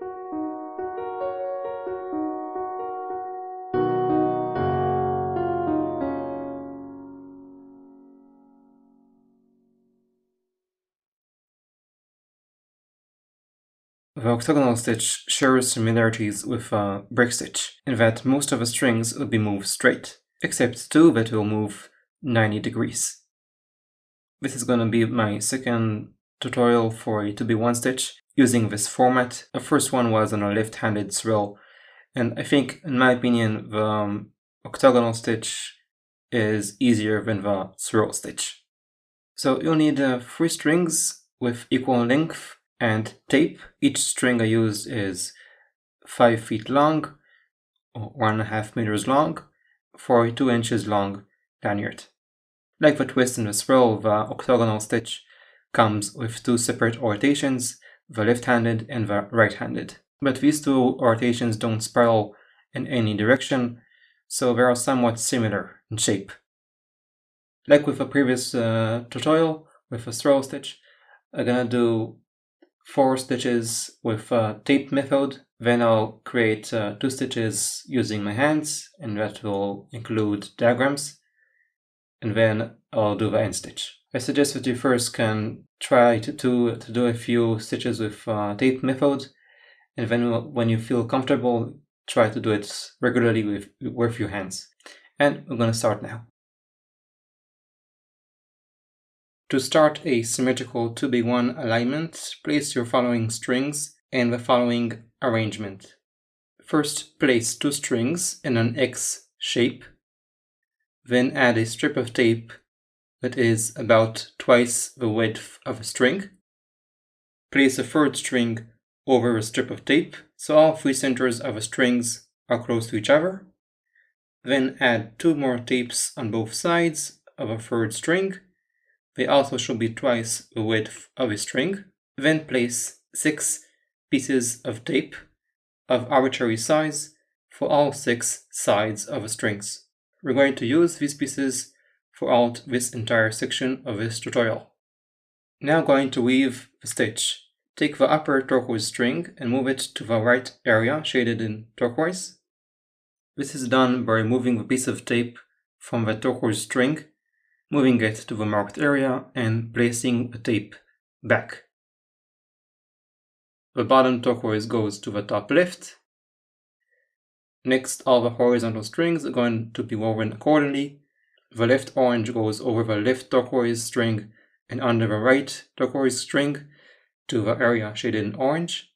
The octagonal stitch shares similarities with a break stitch in that most of the strings will be moved straight, except two that will move 90 degrees. This is going to be my second tutorial for a 2B1 stitch using this format. The first one was on a left-handed thrill, and I think, in my opinion, the octagonal stitch is easier than the thrill stitch. So you'll need 3 strings with equal length and tape. Each string I used is 5 feet long, or 1.5 meters long, for a 2 inches long lanyard. Like the twist and the thrill, the octagonal stitch comes with 2 separate rotations, the left-handed and the right-handed. But these 2 rotations don't spiral in any direction, so they are somewhat similar in shape. Like with the previous tutorial with the thrill stitch, I'm gonna do 4 stitches with tape method, then I'll create 2 stitches using my hands, and that will include diagrams, and then I'll do the end stitch. I suggest that you first can try to do a few stitches with tape method, and then when you feel comfortable, try to do it regularly with your hands. And we're going to start now. To start a symmetrical 2B1 alignment, place your following strings in the following arrangement. First, place 2 strings in an X shape, then add a strip of tape that is about twice the width of a string. Place a third string over a strip of tape, so all 3 centers of the strings are close to each other. Then add 2 more tapes on both sides of a third string. They also should be twice the width of a string. Then place 6 pieces of tape of arbitrary size for all 6 sides of the strings. We're going to use these pieces throughout this entire section of this tutorial. Now going to weave the stitch. Take the upper turquoise string and move it to the right area shaded in turquoise. This is done by removing the piece of tape from the turquoise string, moving it to the marked area, and placing the tape back. The bottom turquoise goes to the top left. Next, all the horizontal strings are going to be woven accordingly. The left orange goes over the left turquoise string and under the right turquoise string to the area shaded in orange.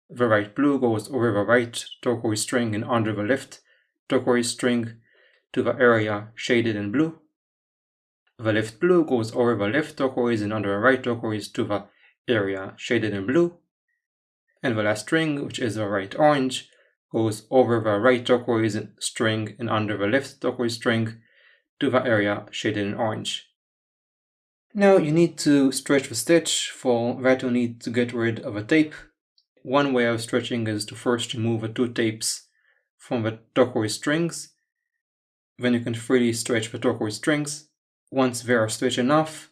The right blue goes over the right turquoise string and under the left turquoise string to the area shaded in blue. The left blue goes over the left turquoise and under the right turquoise to the area shaded in blue. And the last string, which is the right orange, goes over the right turquoise string and under the left turquoise string to the area shaded in orange. Now you need to stretch the stitch. For that you need to get rid of a tape. One way of stretching is to first remove the 2 tapes from the turquoise strings. Then you can freely stretch the turquoise strings. Once they are stretched enough,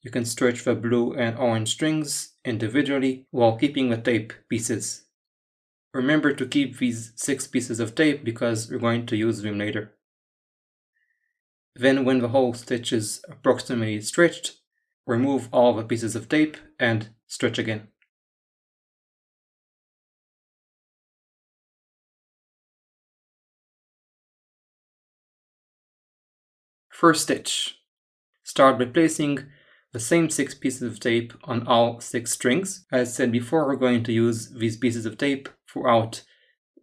you can stretch the blue and orange strings individually while keeping the tape pieces. Remember to keep these 6 pieces of tape because we're going to use them later. Then when the whole stitch is approximately stretched, remove all the pieces of tape and stretch again. First stitch. Start by placing the same 6 pieces of tape on all 6 strings. As said before, we're going to use these pieces of tape throughout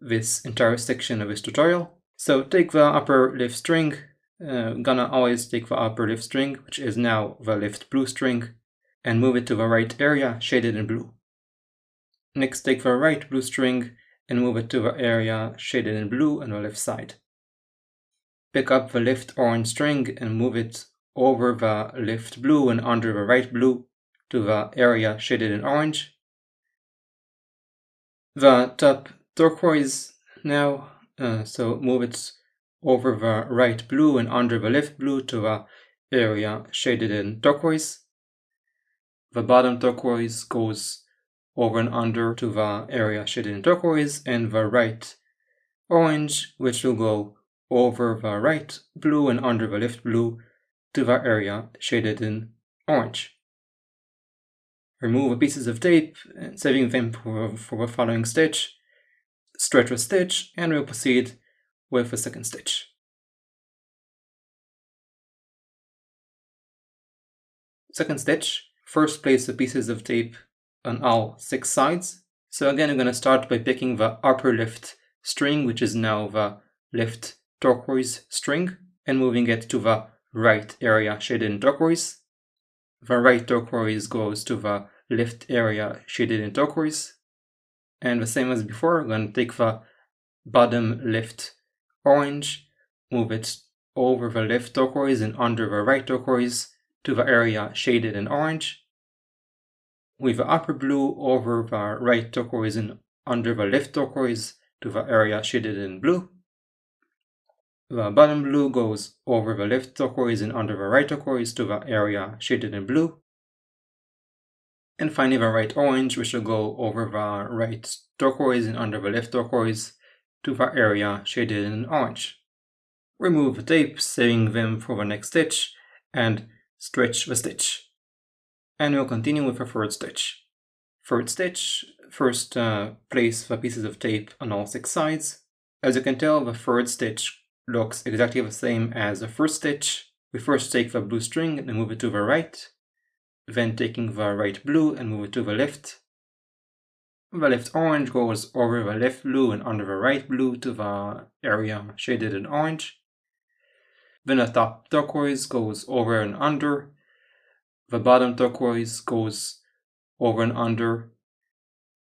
this entire section of this tutorial. So take the upper left string, gonna always take the upper left string, which is now the left blue string, and move it to the right area shaded in blue. Next, take the right blue string and move it to the area shaded in blue on the left side. Pick up the left orange string and move it over the left blue and under the right blue to the area shaded in orange. The top turquoise now, so move it over the right blue and under the left blue to the area shaded in turquoise. The bottom turquoise goes over and under to the area shaded in turquoise, and the right orange, which will go over the right blue and under the left blue to the area shaded in orange. Remove the pieces of tape, saving them for the following stitch. Stretch the stitch, and we'll proceed with the second stitch. Second stitch, first place the pieces of tape on all 6 sides. So again, I'm going to start by picking the upper left string, which is now the left turquoise string, and moving it to the right area shaded in turquoise. The right turquoise goes to the left area shaded in turquoise. And the same as before, I'm going to take the bottom left orange, move it over the left turquoise and under the right turquoise to the area shaded in orange. With the upper blue over the right turquoise and under the left turquoise to the area shaded in blue. The bottom blue goes over the left turquoise and under the right turquoise to the area shaded in blue. And finally the right orange, which will go over the right turquoise and under the left turquoise to the area shaded in orange. Remove the tape, saving them for the next stitch, and stretch the stitch. And we'll continue with the third stitch. Third stitch, first place the pieces of tape on all 6 sides. As you can tell, the third stitch looks exactly the same as the first stitch. We first take the blue string and move it to the right, then taking the right blue and move it to the left. The left orange goes over the left blue and under the right blue to the area shaded in orange. Then the top turquoise goes over and under. The bottom turquoise goes over and under.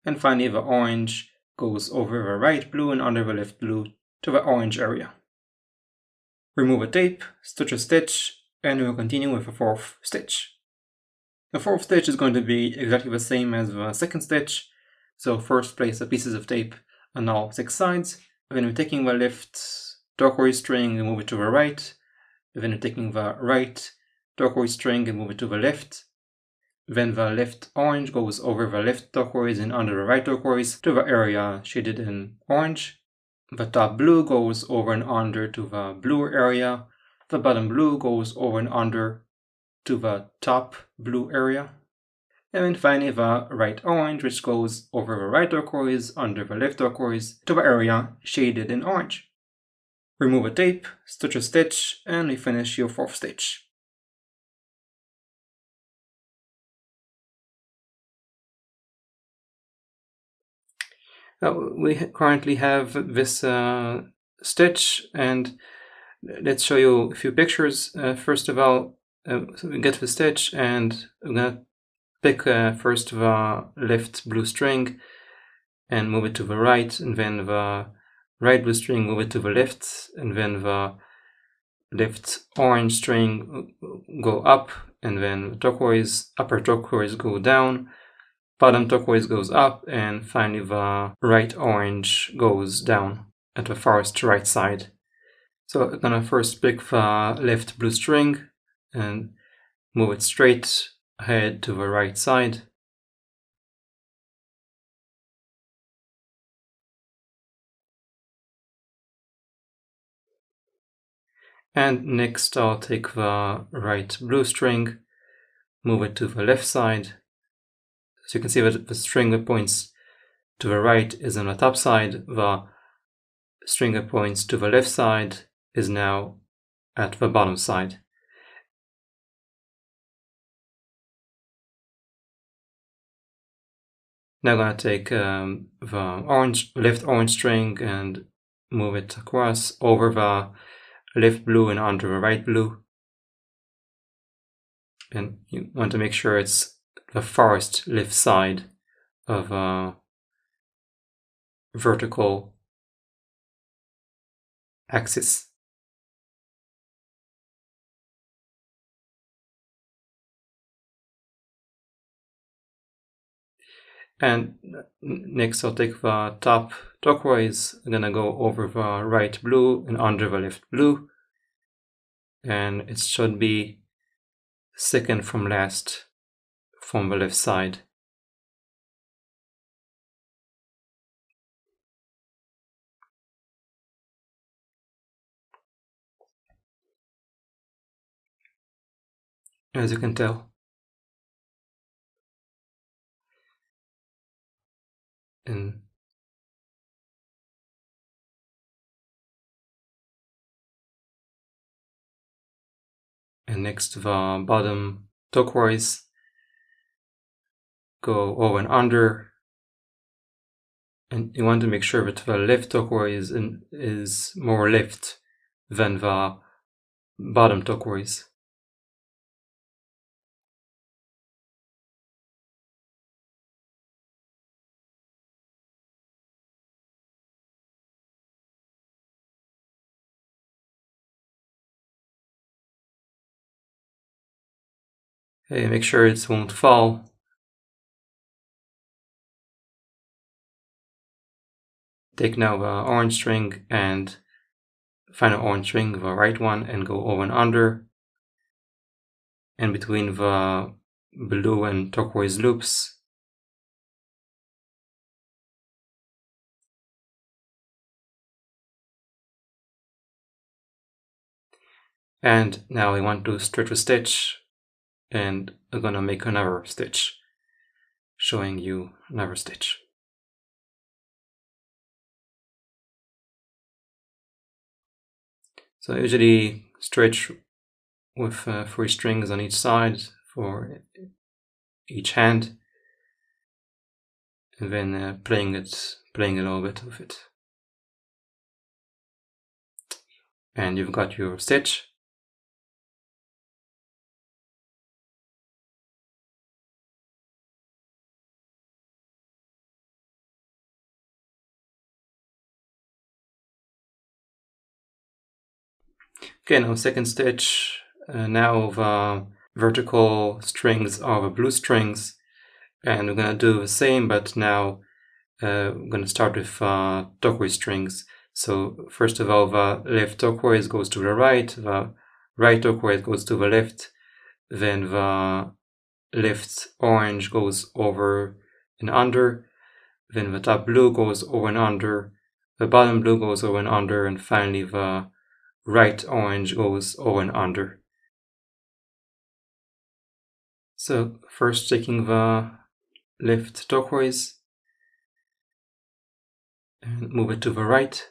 And finally the orange goes over the right blue and under the left blue to the orange area. Remove a tape, stitch a stitch, and we will continue with the fourth stitch. The fourth stitch is going to be exactly the same as the second stitch. So first place the pieces of tape on all 6 sides. Then we're taking the left turquoise string and move it to the right. Then we're taking the right turquoise string and move it to the left. Then the left orange goes over the left turquoise and under the right turquoise to the area shaded in orange. The top blue goes over and under to the blue area. The bottom blue goes over and under to the top blue area. And then finally the right orange, which goes over the right turquoise, under the left turquoise, to the area shaded in orange. Remove a tape, stitch a stitch, and we finish your fourth stitch. We currently have this stitch, and let's show you a few pictures. First of all, so we get the stitch, and I'm going to pick first the left blue string and move it to the right, and then the right blue string, move it to the left, and then the left orange string go up, and then turquoise, upper turquoise go down, bottom turquoise goes up, and finally the right orange goes down at the farthest right side. So I'm gonna first pick the left blue string and move it straight ahead to the right side. And next I'll take the right blue string, move it to the left side. So you can see that the string that points to the right is on the top side. The string that points to the left side is now at the bottom side. Now I'm going to take the left orange string and move it across over the left blue and under the right blue. And you want to make sure it's the farthest left side of a vertical axis. And next I'll take the top turquoise. I'm gonna go over the right blue and under the left blue. And it should be second from last from the left side. as you can tell. And next, the bottom turquoise, go over and under. And you want to make sure that the left turquoise is more left than the bottom turquoise. Okay, make sure it won't fall. Take now the orange string and find an orange string, the right one, and go over and under. And between the blue and turquoise loops, and now we want to stretch a stitch, and I'm gonna make another stitch, showing you another stitch. So I usually stretch with 3 strings on each side for each hand, and then playing a little bit with it. And you've got your stitch. Okay, now second stitch. Now the vertical strings are the blue strings, and we're gonna do the same, but now I'm gonna start with turquoise strings. So first of all, the left turquoise goes to the right turquoise goes to the left, then the left orange goes over and under, then the top blue goes over and under, the bottom blue goes over and under, and finally the right orange goes over and under. So first taking the left turquoise and move it to the right.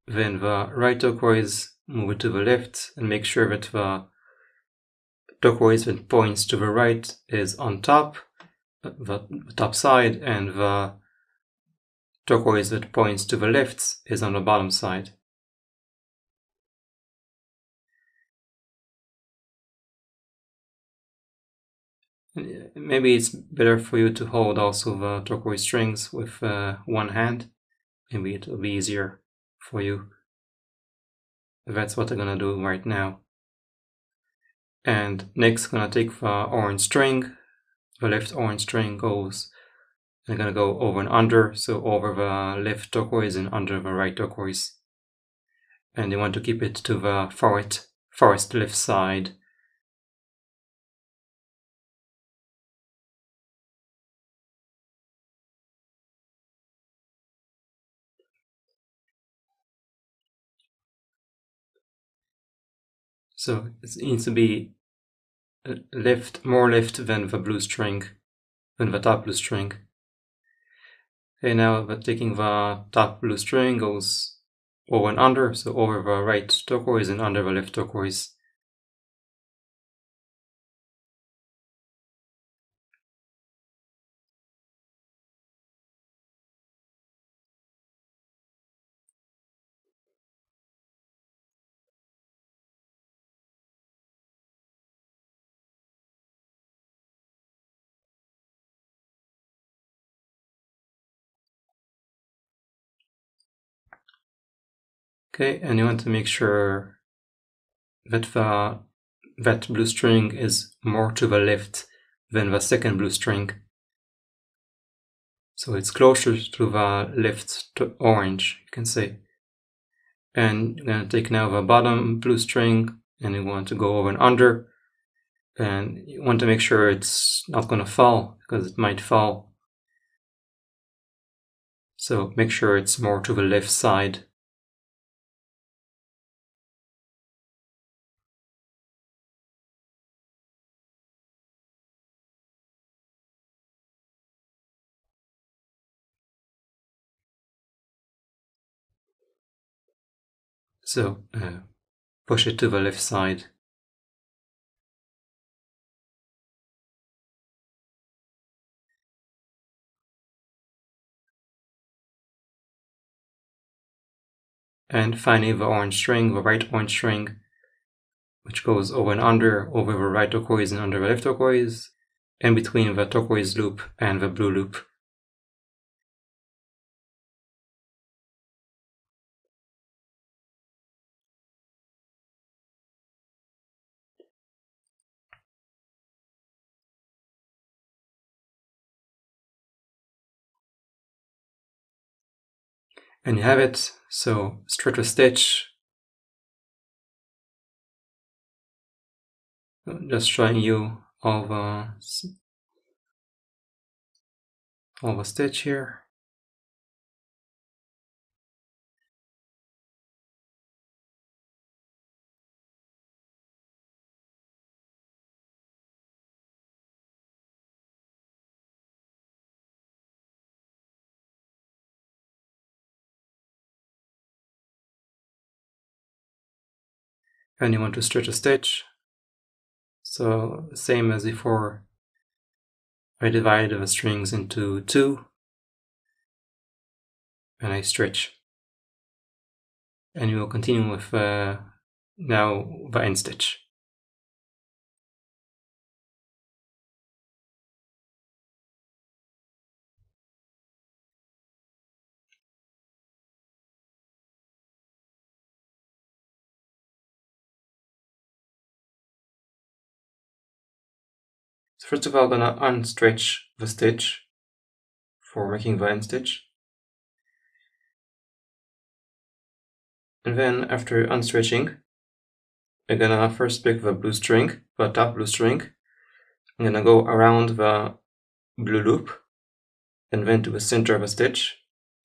Then the right turquoise, move it to the left, and make sure that the turquoise that points to the right is on top, the top side, and the turquoise that points to the left is on the bottom side. Maybe it's better for you to hold also the turquoise strings with one hand. Maybe it will be easier for you. That's what I'm gonna do right now. And next, I'm gonna take the orange string. The left orange string goes, I'm gonna go over and under, so over the left turquoise and under the right turquoise. And you want to keep it to the forest left side. So it needs to be more left than the blue string, than the top blue string. Okay, now taking the top blue string goes over and under, so over the right turquoise and under the left turquoise. Okay, and you want to make sure that that blue string is more to the left than the second blue string. So it's closer to the left orange, you can say. And you're going to take now the bottom blue string, and you want to go over and under. and you want to make sure it's not going to fall, because it might fall. So make sure it's more to the left side. So push it to the left side. And finally the orange string, the right orange string, which goes over and under, over the right turquoise and under the left turquoise, and between the turquoise loop and the blue loop. And you have it. So stretch a stitch. Just showing you all the stitch here. And you want to stretch a stitch. So same as before, I divide the strings into 2 and I stretch. And we will continue with now the end stitch. So first of all, I'm gonna unstretch the stitch for making the end stitch. And then after unstretching, I'm gonna first pick the blue string, the top blue string. I'm gonna go around the blue loop and then to the center of a stitch.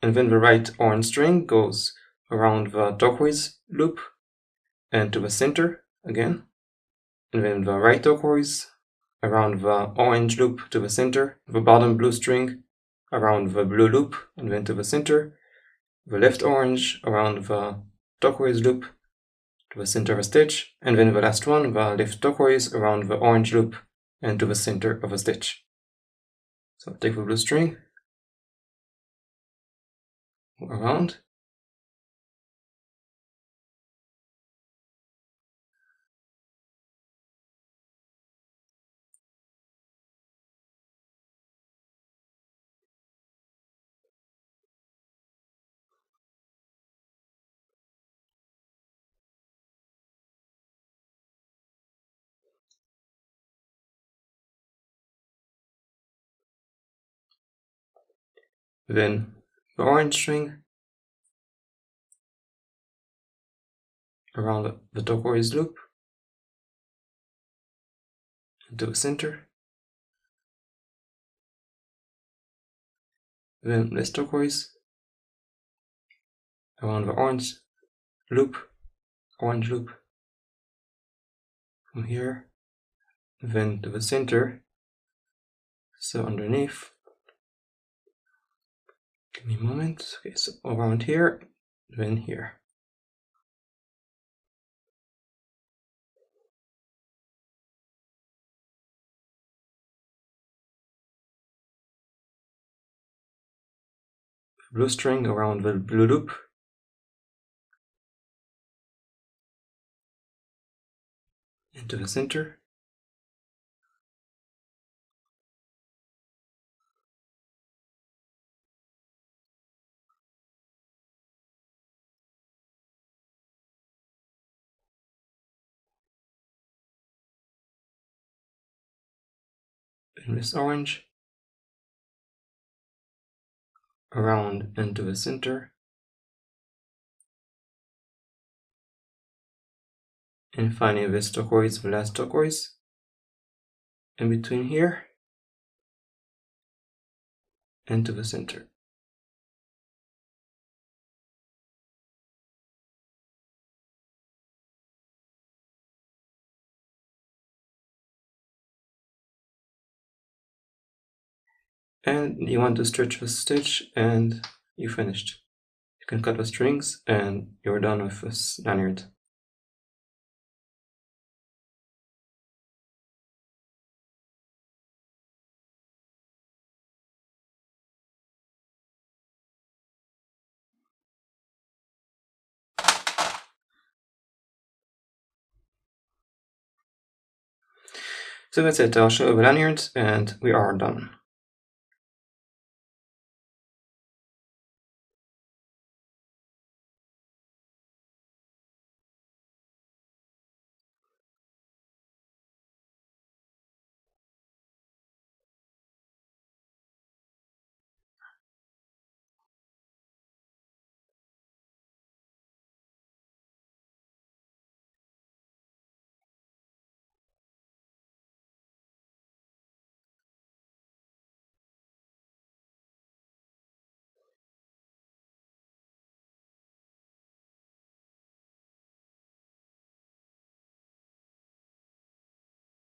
And then the right orange string goes around the turquoise loop and to the center again. And then the right turquoise around the orange loop to the center. The bottom blue string around the blue loop and then to the center. The left orange around the turquoise loop to the center of a stitch, and then the last one, the left turquoise around the orange loop and to the center of a stitch. So take the blue string, around, then the orange string around the turquoise loop into the center, then less turquoise around the orange loop from here, then to the center, so underneath. Give me a moment. Okay, so around here, then here. Blue string around the blue loop, into the center, and this orange around into the center, and finally this turquoise, the last turquoise, in between here and to the center. And you want to stretch the stitch and you finished. You can cut the strings and you're done with this lanyard. So that's it, I'll show the lanyard and we are done.